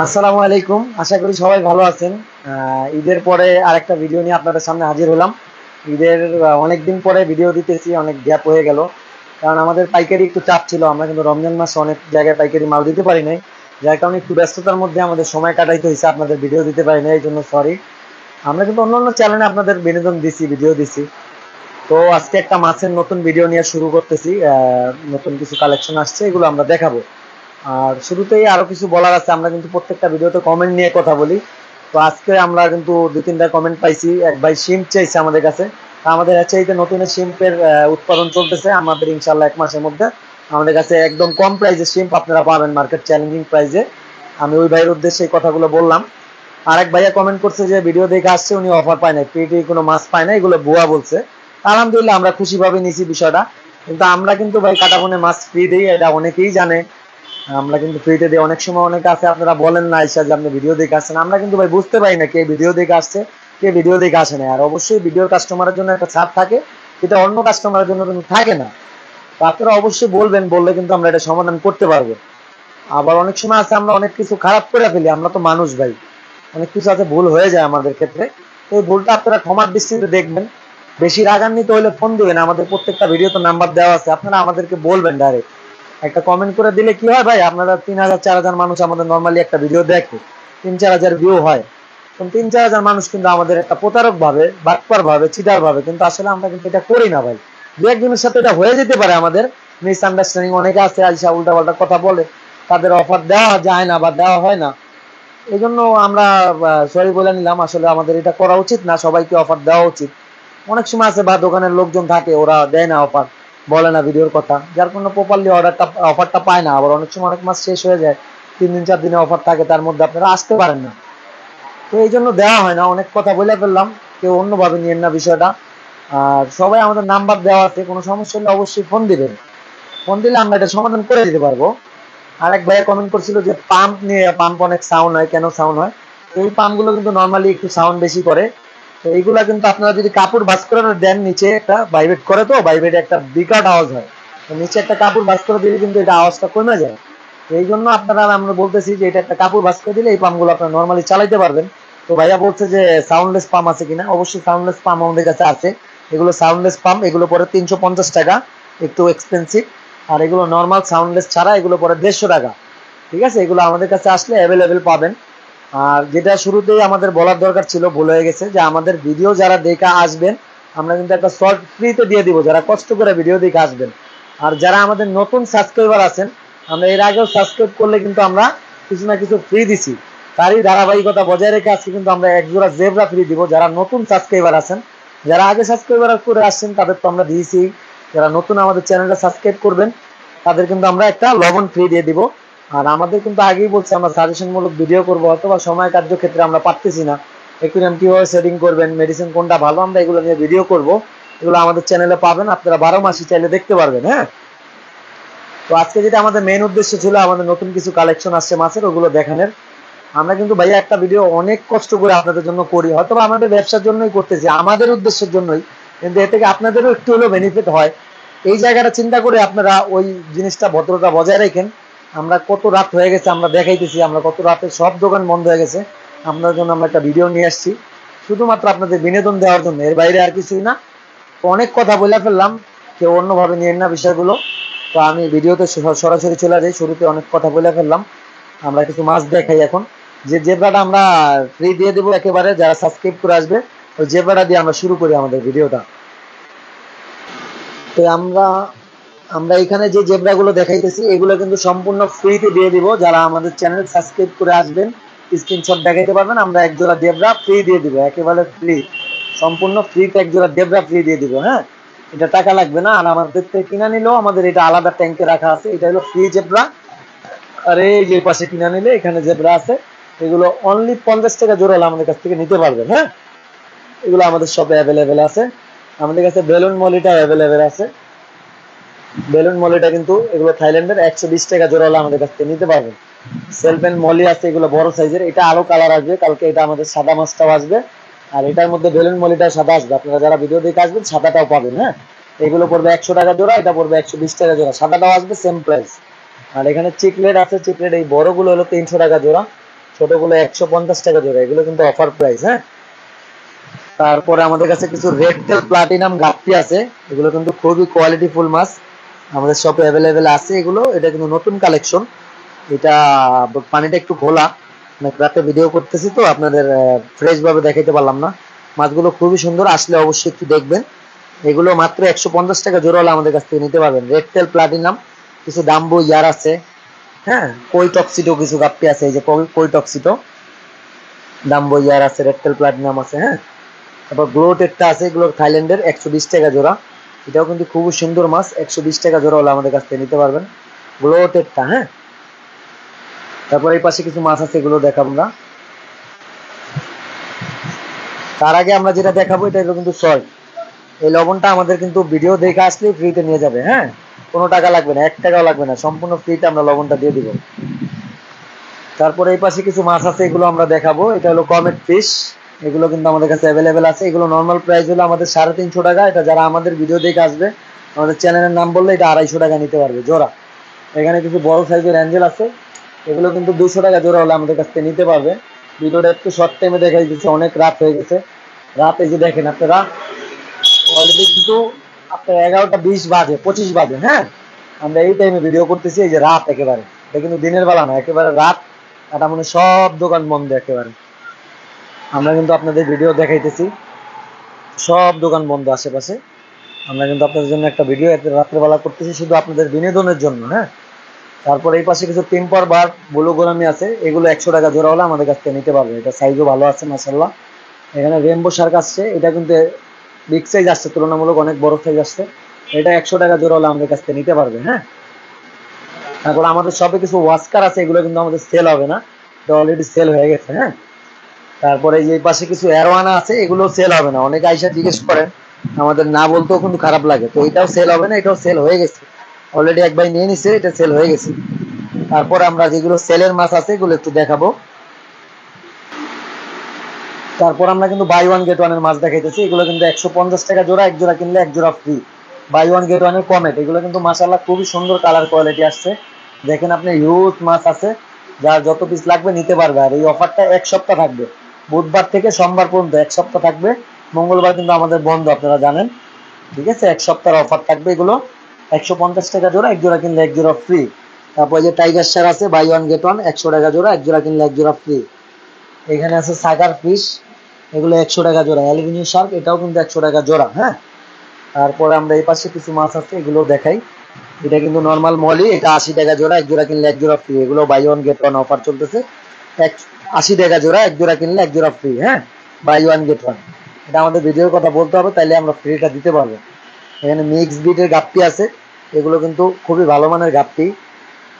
আসসালামু আলাইকুম। আশা করি সবাই ভালো আছেন। ঈদের পরে আরেকটা ভিডিও নিয়ে আপনাদের সামনে হাজির হলাম। ঈদের অনেকদিন পরে ভিডিও দিতেছি, অনেক গ্যাপ হয়ে গেল। কারণ আমাদের পাইকারি একটু চাপ ছিল, আমরা কিন্তু রমজান মাসে অনেক জায়গায় পাইকারি মাল দিতে পারি নাই, যার কারণে একটু ব্যস্ততার মধ্যে আমাদের সময় কাটাইতে হয়েছে, আপনাদের ভিডিও দিতে পারি না, এই জন্য সরি। আমরা কিন্তু অন্য অন্য চ্যানেলে আপনাদের বিনোদন দিছি, ভিডিও দিছি। তো আজকে একটা মাছের নতুন ভিডিও নিয়ে শুরু করতেছি। নতুন কিছু কালেকশন আসছে, এগুলো আমরা দেখাবো। আর শুরুতেই আরো কিছু বলার আছে, আমরা কিন্তু প্রত্যেকটা ভিডিওতে কমেন্ট নিয়ে কথা বলি। তো আজকে আমরা কিন্তু দুই তিনটা কমেন্ট পাইছি। এক ভাই শিম্প চাইছে আমাদের কাছে। তা আমাদের কাছে এই যে নতুন শিম্পের উৎপাদন চলতেছে, আমাদের ইনশাল্লাহ 1 মাসের মধ্যে আমাদের কাছে একদম কম প্রাইসে শিম্প আপনারা পাবেন, মার্কেট চ্যালেঞ্জিং প্রাইসে। আমি ওই ভাইয়ের উদ্দেশ্যে এই কথাগুলো বললাম। আরেক ভাইয়া কমেন্ট করছে যে ভিডিও দেখে আসছে, উনি অফার পায় না, ফ্রি কোনো মাছ পায় না, এগুলো ভুয়া বলছে। আলহামদুলিল্লাহ, আমরা খুশিভাবে নিছি বিষয়টা। কিন্তু আমরা কিন্তু ভাই কাটাফোনে মাছ ফ্রি দিই, এটা অনেকেই জানে। আমরা কিন্তু ফ্রিতে দিই। অনেক সময় অনেকে আছে আপনারা বলেন না আইসা যে আপনি ভিডিও দেখে আসছেন, আমরা কিন্তু ভাই বুঝতে পারি না কে ভিডিও দেখে আসছে, কে ভিডিও দেখে আসে না। আর অবশ্যই ভিডিওর কাস্টমারের জন্য একটা ছাড় থাকে, এটা অন্য কাস্টমারের জন্য কিন্তু থাকে না। তো আপনারা অবশ্যই বলবেন, বললে কিন্তু আমরা এটা সমাধান করতে পারবো। আবার অনেক সময় আছে আমরা অনেক কিছু খারাপ করে ফেলি, আমরা তো মানুষ ভাই, অনেক কিছু আছে ভুল হয়ে যায় আমাদের ক্ষেত্রে। তো এই ভুলটা আপনারা ক্ষমার দৃষ্টিতে দেখবেন। বেশি রাগান্বিত হলে ফোন দিবেন, আমাদের প্রত্যেকটা ভিডিও তো নাম্বার দেওয়া আছে, আপনারা আমাদেরকে বলবেন ডাইরেক্ট। একটা কমেন্ট করে দিলে কি হয় ভাই, আপনারা 3,000 4,000 মানুষ আমাদের নর্মালি একটা ভিডিও দেখে, 3-4 হাজার ভিউ হয়। 3-4 হাজার মানুষ কিন্তু আমাদের একটা প্রতারক ভাবে, বাটপার ভাবে, চিটার ভাবে, কিন্তু আসলে আমরা কিন্তু এটা করি না ভাই। দু একজনের সাথে এটা হয়ে যেতে পারে, আমাদের মিসআন্ডারস্ট্যান্ডিং অনেকে আছে, আইসা উল্টা পাল্টা কথা বলে, তাদের অফার দেওয়া যায় না বা দেওয়া হয় না। এই জন্য আমরা সরি বলে নিলাম, আসলে আমাদের এটা করা উচিত না, সবাইকে অফার দেওয়া উচিত। অনেক সময় আছে বা দোকানের লোকজন থাকে, ওরা দেয় না অফার, বলে না ভিডিওর কথা, যার কোনো প্রপারলি অফারটা পায় না। আবার অনেক সময় অনেক মাস শেষ হয়ে যায়, 3 দিন 4 দিনে অফার থাকে, তার মধ্যে আপনারা আসতে পারেন না। তো এই জন্য দেওয়া হয় না। অনেক কথা বলে ফেললাম, কেউ অন্যভাবে নিয়েন না বিষয়টা। আর সবাই আমাদের নাম্বার দেওয়া আছে, কোনো সমস্যা হলে অবশ্যই ফোন দিবেন। ফোন দিলে আমরা এটা সমাধান করে দিতে পারবো। আরেক ভাইয়া কমেন্ট করছিল যে পাম্প নিয়ে, পাম্প অনেক সাউন্ড হয়, কেন সাউন্ড হয়? এই পাম্পগুলো কিন্তু নর্মালি একটু সাউন্ড বেশি করে। তো এইগুলা কিন্তু আপনারা যদি কাপড় ভাঁজ করে দেন, নিচে একটা ভাইব্রেট করে, তো ভাইব্রেটে একটা বিকট আওয়াজ হয়। তো নিচে একটা কাপড় ভাঁজ করে দিলে কিন্তু এটা আওয়াজটা কমে যায়। তো এই জন্য আপনারা, আমরা বলতেছি যে এটা একটা কাপড় ভাঁজ করে দিলে এই পাম্পগুলো আপনারা নর্মালি চালাইতে পারবেন। তো ভাইয়া বলছে যে সাউন্ডলেস পাম্প আছে কিনা, অবশ্যই সাউন্ডলেস পাম্প আমাদের কাছে আছে। এগুলো সাউন্ডলেস পাম্প, এগুলো পরে 350 টাকা, একটু এক্সপেন্সিভ। আর এগুলো নর্মাল সাউন্ডলেস ছাড়া এগুলো পরে 150 টাকা। ঠিক আছে, এগুলো আমাদের কাছে আসলে অ্যাভেলেবেল পাবেন। আর যেটা শুরুতেই আমাদের বলার দরকার ছিল, ভুল হয়ে গেছে, যে আমাদের ভিডিও যারা দেখে আসবেন, আমরা কিন্তু একটা শর্ট ফ্রিতে দিয়ে দিব, যারা কষ্ট করে ভিডিও দেখে আসবেন। আর যারা আমাদের নতুন সাবস্ক্রাইবার আছেন, আমরা এর আগেও সাবস্ক্রাইব করলে কিন্তু আমরা কিছু না কিছু ফ্রি দিছি, তারই ধারাবাহিকতা বজায় রেখে আজকে কিন্তু আমরা এক জোড়া জেব্রা ফ্রি দিব। যারা নতুন সাবস্ক্রাইবার আছেন, যারা আগে সাবস্ক্রাইবার করে আসছেন তাদের তো আমরা দিয়েছি। যারা নতুন আমাদের চ্যানেলটা সাবস্ক্রাইব করবেন, তাদের কিন্তু আমরা একটা লবণ ফ্রি দিয়ে দিব। আর আমাদের কিন্তু আগেই বলছি, আমরা সাজেশনমূলক ভিডিও করবো, অথবা সময় কার্যক্ষেত্রে আমরা পারতেছি না, একুরিয়াম কিভাবে সেটিং করবেন, মেডিসিন কোনটা ভালো, আমরা এগুলো নিয়ে ভিডিও করব। এগুলো আমাদের চ্যানেলে পাবেন, আপনারা 12 মাসই চাইলে দেখতে পারবেন। হ্যাঁ, তো আজকে যেটা আমাদের মেইন উদ্দেশ্য ছিল, আমাদের নতুন কিছু কালেকশন আসছে মাছের, ওগুলো দেখানোর। আমরা কিন্তু ভাইয়া একটা ভিডিও অনেক কষ্ট করে আপনাদের জন্য করি, হয়তো আমাদের ব্যবসার জন্যই করতেছি, আমাদের উদ্দেশ্যের জন্যই, কিন্তু এ থেকে আপনাদেরও একটু হলেও বেনিফিট হয়। এই জায়গাটা চিন্তা করে আপনারা ওই জিনিসটা, ভদ্রতা বজায় রাখেন। আমরা কত রাত হয়ে গেছে আমরা দেখাইতেছি, আমরা কত রাতে সব দোকান বন্ধ হয়ে গেছে, আপনার জন্য আমরা একটা ভিডিও নিয়ে আসছি, শুধুমাত্র আপনাদের বিনোদন দেওয়ার জন্য, এর বাইরে আর কিছুই না। তো অনেক কথা বলে ফেললাম, কেউ অন্যভাবে নিয়েন না বিষয়গুলো। তো আমি ভিডিওতে সরাসরি চলে যাই, শুরুতে অনেক কথা বলে ফেললাম। আমরা কিছু মাছ দেখাই এখন। যে জেব্রাটা আমরা ফ্রি দিয়ে দেবো একেবারে, যারা সাবস্ক্রাইব করে আসবে, ওই জেব্রাটা দিয়ে আমরা শুরু করি আমাদের ভিডিওটা। তো আমরা আমরা এখানে যে জেব্রাগুলো দেখাইতেছি, এগুলো কিন্তু সম্পূর্ণ ফ্রিতে দিয়ে দিব। যারা আমাদের চ্যানেল সাবস্ক্রাইব করে আসবেন, স্ক্রিনশট দেখাইতে পারবেন, আমরা এক জোড়া জেব্রা ফ্রি দিয়ে দিব, একেবারে ফ্রি, সম্পূর্ণ ফ্রিতে এক জোড়া জেব্রা ফ্রি দিয়ে দিব। হ্যাঁ, এটা টাকা লাগবে না। আর আমাদের থেকে কিনা নিলেও আমাদের এটা আলাদা ট্যাঙ্কে রাখা আছে, এটা হলো ফ্রি জেব্রা। আর এই যে পাশে কিনা নিলে এখানে জেব্রা আছে, এগুলো অনলি 50 টাকা জোড়া হলে আমাদের কাছ থেকে নিতে পারবেন। হ্যাঁ, এগুলো আমাদের শপে অ্যাভেলেবেল আছে। আমাদের কাছে বেলুন মলিটা অ্যাভেলেবেল আছে। বেলুন মলিটা কিন্তু এগুলো থাইল্যান্ডের, 120 টাকা জোড়া হলে আমাদের কাছ থেকে নিতে পারবেন। সেলফেন মলি আছে, এগুলো বড় সাইজের, এটা আরো কালার আসবে কালকে, এটা আমাদের সাদা মাছটাও আসবে। আর এটার মধ্যে বেলুন মলিটাও সাদা আসবে, আপনারা যারা ভিডিও দেখে আসবেন সাদাটাও পাবেন। হ্যাঁ, এগুলো পড়বে 100 টাকা জোড়া, এটা পড়বে 120 টাকা জোড়া, সাদাটাও আসবে সেম প্রাইস। আর এখানে চিকলেট আছে, চিকলেট এই বড়গুলো হলো 300 টাকা জোড়া, ছোটগুলো 150 টাকা জোড়া, এগুলো কিন্তু অফার প্রাইস। হ্যাঁ, তারপরে আমাদের কাছে কিছু রেড টেল প্লাটিনাম গাপ্পি আছে, এগুলো কিন্তু খুবই কোয়ালিটি ফুল মাছ, আমাদের শপে অ্যাভেলেবেল আছে এগুলো। এটা কিন্তু নতুন কালেকশন, এটা পানিটা একটু ঘোলা, রাতে ভিডিও করতেছি তো আপনাদের ফ্রেশ ভাবে দেখাইতে পারলাম না। মাছগুলো খুবই সুন্দর, আসলে অবশ্যই একটু দেখবেন। এগুলো মাত্র 150 টাকা জোড়া হলে আমাদের কাছ থেকে নিতে পারবেন। রেড টেল প্লাটিনাম, কিছু ডাম্বো ইয়ার আছে, হ্যাঁ, কই টক্সিটো কিছু গাপ্পি আছে, এই যে কই টক্সিটো, ডাম্বো ইয়ার আছে, রেড টেল প্লাটিনাম আছে। হ্যাঁ, তারপর গ্লোটেডটা আছে, এগুলো থাইল্যান্ডের, 120 টাকা জোড়া। এটাও কিন্তু খুবই সুন্দর মাছ, 120 টাকা জোড়া হলে আমাদের কাছ থেকে নিতে পারবেন গ্লোটেডটা। হ্যাঁ, তারপর এই পাশে কিছু মাছ আছে, এগুলো দেখাবো না। তার আগে আমরা যেটা দেখাবো এটা হলো কিন্তু সল্ট। এই লবণটা আমাদের কিন্তু ভিডিও দেখে আসলে ফ্রিতে নিয়ে যাবে। হ্যাঁ, কোনো টাকা লাগবে না, 1 টাকাও লাগবে না, সম্পূর্ণ ফ্রিতে আমরা লবণটা দিয়ে দিব। তারপরে এই পাশে কিছু মাছ আছে, এগুলো আমরা দেখাবো। এটা হলো কমেট ফিশ, এগুলো কিন্তু আমাদের কাছে অ্যাভেলেবেল আছে। এগুলো নর্মাল প্রাইস হলো আমাদের 350 টাকা। এটা যারা আমাদের ভিডিও দেখে আসবে, আমাদের চ্যানেলের নাম বললে এটা 250 টাকা নিতে পারবে জোড়া। এখানে কিছু বড় সাইজের অ্যাঞ্জেল আছে, এগুলো কিন্তু 200 টাকা জোড়া হলে আমাদের কাছ থেকে নিতে পারবে। ভিডিওটা একটু শর্ট টাইমে দেখাই দিচ্ছে, অনেক রাত হয়ে গেছে। রাত এই যে দেখেন আপনারা, অলরেডি কিন্তু আপনার 11টা 20 বাজে, 25 বাজে। হ্যাঁ, আমরা এই টাইমে ভিডিও করতেছি, এই যে রাত একেবারে, এটা কিন্তু দিনের বেলা না, একেবারে রাত। এটা মানে সব দোকান বন্ধ একেবারে। আমরা কিন্তু আপনাদের ভিডিও দেখাইতেছি, সব দোকান বন্ধ আশেপাশে। আমরা কিন্তু আপনাদের জন্য একটা ভিডিও রাত্রেবেলা করতেছি, শুধু আপনাদের বিনোদনের জন্য। হ্যাঁ, তারপর এই পাশে কিছু টেম্পার বার ব্লু গোলামি আছে, এগুলো 100 টাকা জোড়া হলে আমাদের কাছ থেকে নিতে পারবে। এটা সাইজও ভালো আছে মাশাআল্লাহ। এখানে রেনবো শার্ক আসছে, এটা কিন্তু বিগ সাইজ আসছে, তুলনামূলক অনেক বড় সাইজ আসছে। এটা 100 টাকা জোড়া হলে আমাদের কাছ থেকে নিতে পারবে। হ্যাঁ, তারপর আমাদের সবে কিছু ওয়াস্কার আছে, এগুলো কিন্তু আমাদের সেল হবে না, এটা অলরেডি সেল হয়ে গেছে। হ্যাঁ, তারপরে এই পাশে কিছু অ্যারোয়ানা আছে, এগুলো সেল হবে না। অনেকে আইসা জিজ্ঞেস করেন, আমাদের না বলতেও কিন্তু খারাপ লাগে, তো এটাও সেল হবে না, এটাও সেল হয়ে গেছে, অলরেডি এক ভাই নিয়ে নিছে, এটা সেল হয়ে গেছে। তারপর আমরা যেগুলো সেলের মাছ আছে এগুলো একটু দেখাবো। তারপর আমরা কিন্তু বাই ওয়ান গেট ওয়ানের মাছ দেখাইতেছি, এগুলো কিন্তু 150 টাকা জোড়া, এক জোড়া কিনলে এক জোড়া ফ্রি। বাই ওয়ান গেট ওয়ানের কমেট, এগুলো কিন্তু মাশাআল্লাহ খুবই সুন্দর কালার কোয়ালিটি আসছে। দেখেন আপনি, হিউজ মাছ আছে, যার যত পিস লাগবে নিতে পারবে। আর এই অফারটা 1 সপ্তাহ থাকবে, বুধবার থেকে সোমবার পর্যন্ত 1 সপ্তাহ থাকবে। মঙ্গলবার কিন্তু আমাদের বন্ধ, আপনারা জানেন। ঠিক আছে, 1 সপ্তাহের অফার থাকবে। এগুলো 150 টাকা জোড়া, এক জোড়া কিনলে এক জোড়া ফ্রি। তারপর যে টাইগার শার্ক আছে, বাই ওয়ান গেট ওয়ান, 100 টাকা জোড়া, এক জোড়া কিনলে এক জোড়া ফ্রি। এখানে আছে সাগার ফিশ, এগুলো 100 টাকা জোড়া। অ্যালুমিনিয়াম শার্ক, এটাও কিন্তু 100 টাকা জোড়া। হ্যাঁ, তারপরে আমরা এই পাশে কিছু মাছ আছে, এগুলো দেখাই। এটা কিন্তু নর্মাল মলি, এটা 80 টাকা জোড়া, এক জোড়া কিনলে এক জোড়া ফ্রি। এগুলো buy one get one offer চলতেছে, 80 টাকা জোড়া, এক জোড়া কিনলে এক জোড়া ফ্রি। হ্যাঁ, বাই ওয়ান গেট ওয়ান। এটা আমাদের ভিডিওর কথা বলতে হবে, তাইলে আমরা ফ্রিটা দিতে পারবো। এখানে মিক্স ব্রিডের গাপ্পি আছে, এগুলো কিন্তু খুবই ভালো মানের গাপ্পি।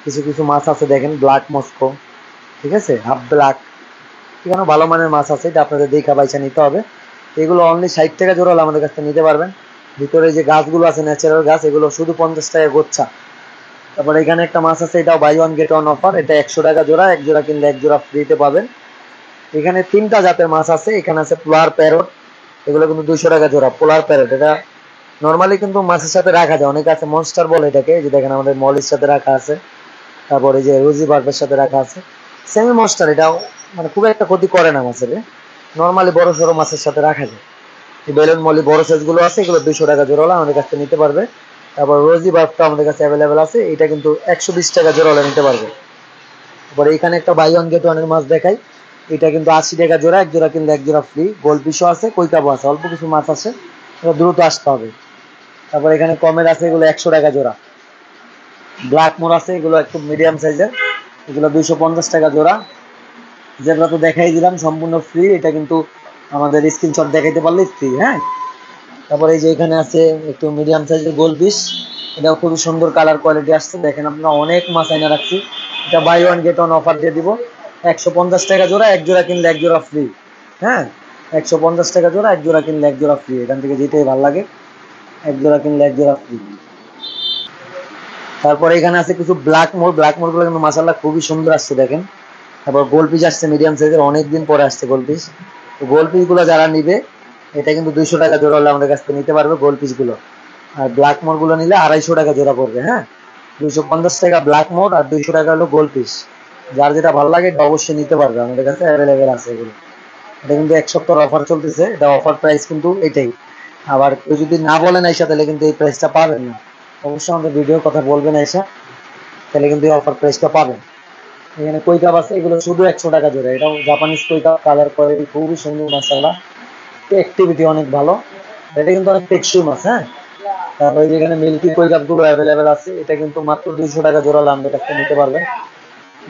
কিছু কিছু মাছ আছে দেখেন, ব্ল্যাক মস্কো, ঠিক আছে, হাফ ব্ল্যাক, এখানে ভালো মানের মাছ আছে, এটা আপনাদের দেখা পয়সা নিতে হবে। এগুলো অনলি 60 টাকা জোড়া হলে আমাদের কাছ থেকে নিতে পারবেন। ভিতরে যে গাছগুলো আছে ন্যাচারাল গাছ, এগুলো শুধু 50 টাকা গোচ্ছা। তারপর এখানে একটা মাছ আছে, এটাও buy one get one offer, এটা 100 টাকা জোড়া, এক জোড়া কিনলে এক জোড়া ফ্রিতে পাবেন। এখানে 3টা জাতের মাছ আছে, এখানে আছে পোলার প্যারট, এগুলো কিন্তু 200 টাকা জোড়া। পোলার প্যারট এটা নর্মালি কিন্তু মাছের সাথে রাখা যায়, অনেকে আছে মনস্টার বলে এটাকে, যে দেখেন আমাদের মলির সাথে রাখা আছে, তারপরে যে রোজি বার্বের সাথে রাখা আছে। সেমি মনস্টার, এটাও মানে খুব একটা ক্ষতি করে না মাছের, নর্মালি বড় সড়ো মাছের সাথে রাখা যায়। বেলুন মলি বড় সাইজ গুলো আছে, এগুলো 200 টাকা জোড়া হলে আমাদের কাছে নিতে পারবে। তারপর রোজি বার্বটা আমাদের কাছে অ্যাভেলেবেল আছে, এটা কিন্তু 120 টাকা জোড়া হলে নিতে পারবে। তারপরে এখানে একটা বাই ওয়ান গেট ওয়ানের মাছ দেখাই, এটা কিন্তু 80 টাকা জোড়া, এক জোড়া কিনলে এক জোড়া ফ্রি। গোল পিসও আছে, কৈকাবও আছে, অল্প কিছু মাছ আছে, এটা দ্রুত আসতে হবে। তারপর এখানে কমের আছে, এগুলো 100 টাকা জোড়া। ব্ল্যাক মোর আছে, এগুলো একটু মিডিয়াম সাইজের, এগুলো 250 টাকা জোড়া। যেগুলো তো দেখাই দিলাম সম্পূর্ণ ফ্রি, এটা কিন্তু আমাদের স্ক্রিনশট দেখাইতে পারলে ফ্রি। হ্যাঁ, তারপরে এই যে এখানে আছে একটু মিডিয়াম সাইজের গোল পিস, এটাও খুবই সুন্দর কালার কোয়ালিটি আসছে। দেখেন আপনারা, অনেক মাছ আইনা রাখছি, এটা buy one get one offer দিয়ে দিব, 150 টাকা জোড়া, এক জোড়া কিনলে এক জোড়া ফ্রি। হ্যাঁ, 150 টাকা জোড়া, এক জোড়া কিনলে এক জোড়া ফ্রি। এখান থেকে যেটাই ভালো লাগে, এক জোড়া কিনলে এক জোড়া ফ্রি। তারপরে এখানে আছে কিছু ব্ল্যাক মোর, ব্ল্যাক মোর গুলো কিন্তু মাশাআল্লাহ খুবই সুন্দর আসছে দেখেন। তারপর গোল পিস আসছে মিডিয়াম সাইজের, অনেকদিন পরে আসছে গোল পিস। তো গোল পিস গুলো যারা নিবে, এটা কিন্তু 200 টাকা জোড়া হলে আমাদের কাছ থেকে নিতে পারবে গোল পিস গুলো। আর ব্ল্যাক মোর গুলো নিলে 250 টাকা জোড়া পড়বে। হ্যাঁ, 250 টাকা ব্ল্যাক মোর আর 200 টাকা হলো গোল পিস। যার যেটা ভালো লাগে এটা অবশ্যই নিতে পারবে, আমাদের কাছে অ্যাভেলেবেল আছে এগুলো। এটা কিন্তু 1 সপ্তাহ অফার চলতেছে, এটা অফার প্রাইস কিন্তু এটাই। আবার কেউ যদি না বলেন আইসা তাহলে কিন্তু এই প্রাইসটা পাবেন না, অবশ্যই আমাদের ভিডিওর কথা বলবেন আইসা, তাহলে কিন্তু এই অফার প্রাইসটা পাবেন। এখানে কই কাপ আছে, এগুলো শুধু 100 টাকা জোড়া। এটাও জাপানিজ কই কাপ, কালার কোয়ালিটি খুবই সুন্দর মাশাআল্লাহ, অ্যাক্টিভিটি অনেক ভালো। এটা কিন্তু অনেক টেকসই মাছ। হ্যাঁ, তারপরে যেখানে মিল্কি কই কাপ গুলো অ্যাভেলেবেল আছে, এটা কিন্তু মাত্র 200 টাকা জোড়া আমাদের কাছে নিতে পারবেন।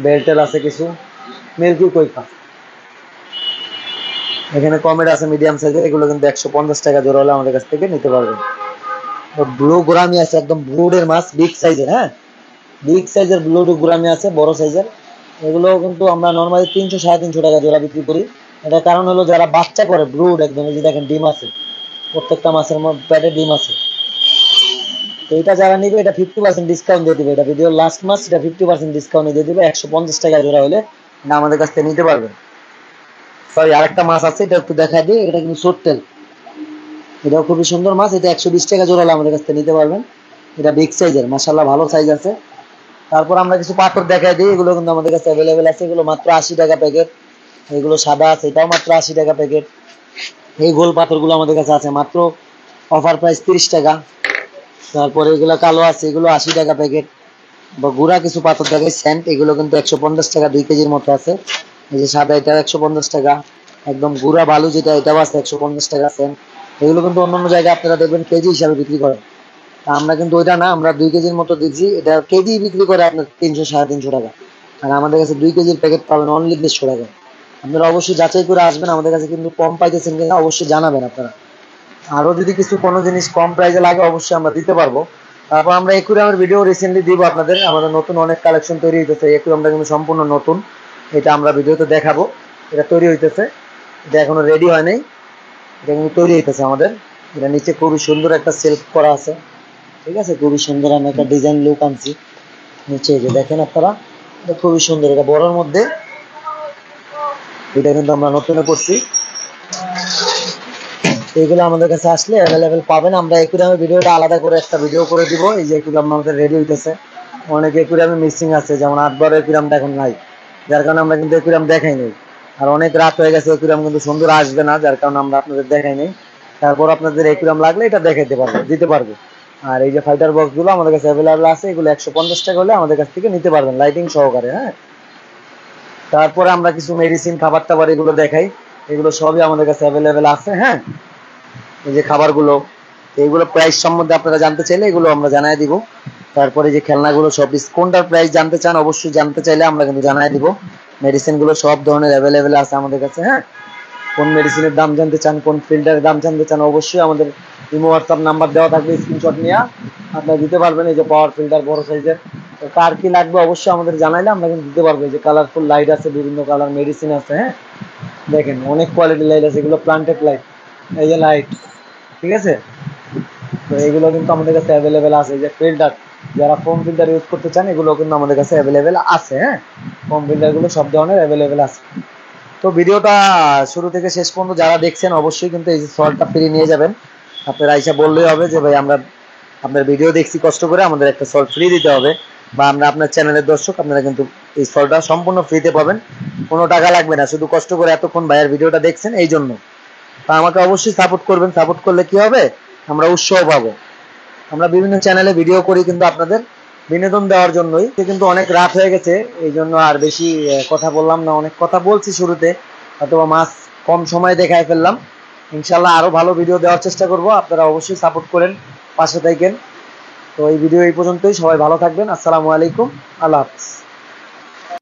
বেলটেল আছে কিছু মিল্কি কই কাপ, এখানে কমেট আছে মিডিয়াম সাইজের, এগুলো কিন্তু 150 টাকা জোড়া হলে আমাদের কাছ থেকে নিতে পারবেন। ব্লু গোরামি আছে একদম ব্রুডের মাছ, বিগ সাইজের। হ্যাঁ, বিগ সাইজের ব্লু গোরামি আছে, বড় সাইজের। এগুলো কিন্তু আমরা নর্মালি 300 সাড়ে 300 টাকা জোড়া বিক্রি করি। এটার কারণ হলো যারা বাচ্চা করে ব্রুড একদম, এই যে দেখেন ডিম আছে, প্রত্যেকটা মাছের মধ্যে প্যাটে ডিম আছে। তো এটা যারা নিবে এটা 50% ডিসকাউন্ট দিয়ে দিবে, এটা ভিডিও লাস্ট মাস, এটা 50% ডিসকাউন্ট দিয়ে দিবে। 150 টাকা জোড়া হলে এটা আমাদের কাছ থেকে নিতে পারবেন। সরি, আরেকটা মাছ আছে, এটা একটু দেখা দিই, এটা কিন্তু সোটটেল, এটাও খুবই সুন্দর মাছ। এটা 120 টাকা জোড়া হলে আমাদের কাছ থেকে নিতে পারবেন। এটা বিগ সাইজের, মাশাআল্লাহ ভালো সাইজ আছে। তারপর আমরা কিছু পাথর দেখাই দিই, এগুলো কিন্তু আমাদের কাছে অ্যাভেলেবেল আছে, এগুলো মাত্র 80 টাকা প্যাকেট। এগুলো সাদা আছে, এটাও মাত্র 80 টাকা প্যাকেট। এই গোল পাথরগুলো আমাদের কাছে আছে মাত্র অফার প্রাইস 30 টাকা। তারপরে এগুলো কালো আছে, এগুলো 80 টাকা প্যাকেট। বা গুড়া কিছু পাথর থাকে সেন্ট, এগুলো কিন্তু 150 টাকা, 2 কেজির মতো আছে। এই যে সাদা, এটা 150 টাকা। একদম গুড়া বালু যেটা, এটাও আছে 150 টাকা সেন্ট। এগুলো কিন্তু অন্যান্য জায়গায় আপনারা দেখবেন কেজি হিসাবে বিক্রি করেন, আমরা কিন্তু ওইটা না, আমরা 2 কেজির মতো দিচ্ছি। এটা কেজি বিক্রি করে আপনার 300 সাড়ে 300 টাকা, আর আমাদের কাছে 2 কেজির প্যাকেট পাবেন অনলি 150 টাকা। আপনারা অবশ্যই যাচাই করে আসবেন, আমাদের কাছে কিন্তু কম পাইতেছেন কিনা অবশ্যই জানাবেন আপনারা। আরো যদি কিছু কোনো জিনিস কম প্রাইসে লাগে অবশ্যই আমরা দিতে পারবো। তারপর আমরা একুরিয়ামের ভিডিও রিসেন্টলি দিব আপনাদের, আমাদের নতুন অনেক কালেকশন তৈরি হইতেছে। একুরিয়ামটা কিন্তু সম্পূর্ণ নতুন, এটা আমরা ভিডিওতে দেখাবো। এটা তৈরি হইতেছে, এটা এখনো রেডি হয় নাই, এটা কিন্তু তৈরি হইতেছে আমাদের। এটা নিচে খুবই সুন্দর একটা সেলফ করা আছে, ঠিক আছে, খুবই সুন্দর। আমি একটা ডিজাইন লুক আনছি নিচে, যে দেখেন আপনারা, এটা খুবই সুন্দর। এটা বড়র মধ্যে, এটা কিন্তু আমরা নতুন করছি। এইগুলো আমাদের কাছে আসলে অ্যাভেলেবেল পাবেন। আমরা একুরিয়ামের ভিডিওটা আলাদা করে একটা ভিডিও করে দিব। এই যে একুরিয়াম আমাদের রেডি হইতেছে, অনেক একুরিয়ামে মিসিং আছে, যেমন 8 12 একুরিয়ামটা এখন নাই, যার কারণে আমরা কিন্তু একুরিয়াম দেখাই নাই। আর অনেক রাত হয়ে গেছে, একুরিয়াম কিন্তু সুন্দর আসবে না, যার কারণে আমরা আপনাদের দেখাই নাই। তারপর আপনাদের একুরিয়াম লাগলে এটা দেখাইতে পারবো, দিতে পারবো। আর এই যে ফাইটার বক্স গুলো আমাদের কাছে অ্যাভেলেবেল আছে, এগুলো 150 টাকা হলে আমাদের কাছ থেকে নিতে পারবেন লাইটিং সহকারে। হ্যাঁ, তারপরে আমরা কিছু মেডিসিন, খাবার টাবার এগুলো দেখাই, এগুলো সবই আমাদের কাছে অ্যাভেলেবেল আছে। হ্যাঁ, এই যে খাবারগুলো, এইগুলো প্রাইস সম্বন্ধে আপনারা জানতে চাইলে এগুলো আমরা জানাই দিব। তারপরে যে খেলনাগুলো সব কোনটার প্রাইস জানতে চান অবশ্যই জানতে চাইলে আমরা কিন্তু জানাই দিব। মেডিসিনগুলো সব ধরনের অ্যাভেলেবেল আছে আমাদের কাছে। হ্যাঁ, কোন মেডিসিনের দাম জানতে চান, কোন ফিল্টারের দাম জানতে চান, অবশ্যই আমাদের ইমো হোয়াটসঅ্যাপ নাম্বার দেওয়া থাকবে, স্ক্রিনশট নিয়ে আপনারা দিতে পারবেন। এই যে পাওয়ার ফিল্টার বড় সাইজের, কার কি লাগবে অবশ্যই আমাদের জানাইলে আমরা কিন্তু দিতে পারবো। এই যে কালারফুল লাইট আছে, বিভিন্ন কালার মেডিসিন আছে। হ্যাঁ, দেখেন অনেক কোয়ালিটির লাইট আছে, এগুলো প্লান্টেড লাইট, এই যে লাইট, ঠিক আছে। তো এগুলো কিন্তু আমাদের কাছে অ্যাভেলেবেল আছে। এই যে ফিল্টার, যারা ফোম ফিল্টার ইউজ করতে চান এগুলো কিন্তু আমাদের কাছে অ্যাভেলেবেল আছে। হ্যাঁ, ফোম ফিল্টারগুলো সব ধরনের অ্যাভেলেবেল আছে। তো ভিডিওটা শুরু থেকে শেষ পর্যন্ত যারা দেখছেন অবশ্যই কিন্তু এই যে সল্টটা ফ্রি নিয়ে যাবেন। আপনারা আইসা বললেই হবে যে ভাই আমরা আপনার ভিডিও দেখছি কষ্ট করে, আমাদের একটা সল্ট ফ্রি দিতে হবে, বা আমরা আপনার চ্যানেলের দর্শক, আপনারা কিন্তু এই সল্টটা সম্পূর্ণ ফ্রিতে পাবেন, কোনো টাকা লাগবে না। শুধু কষ্ট করে এতক্ষণ ভাইয়ের ভিডিওটা দেখছেন এই জন্য। তা আমাকে অবশ্যই সাপোর্ট করবেন, সাপোর্ট করলে কি হবে, আমরা উৎসাহ পাবো। আমরা বিভিন্ন চ্যানেলে ভিডিও করি কিন্তু আপনাদের বিনোদন দেওয়ার জন্যই। কিন্তু অনেক রাত হয়ে গেছে, এই জন্য আর বেশি কথা বললাম না। অনেক কথা বলছি শুরুতে, অথবা মাছ কম সময় দেখায় ফেললাম। ইনশাল্লাহ আরো ভালো ভিডিও দেওয়ার চেষ্টা করব, আপনারা অবশ্যই সাপোর্ট করেন, পাশে থাকেন। তো এই ভিডিও এই পর্যন্তই, সবাই ভালো থাকবেন। আসসালামু আলাইকুম, আল্লাহ হাফিজ।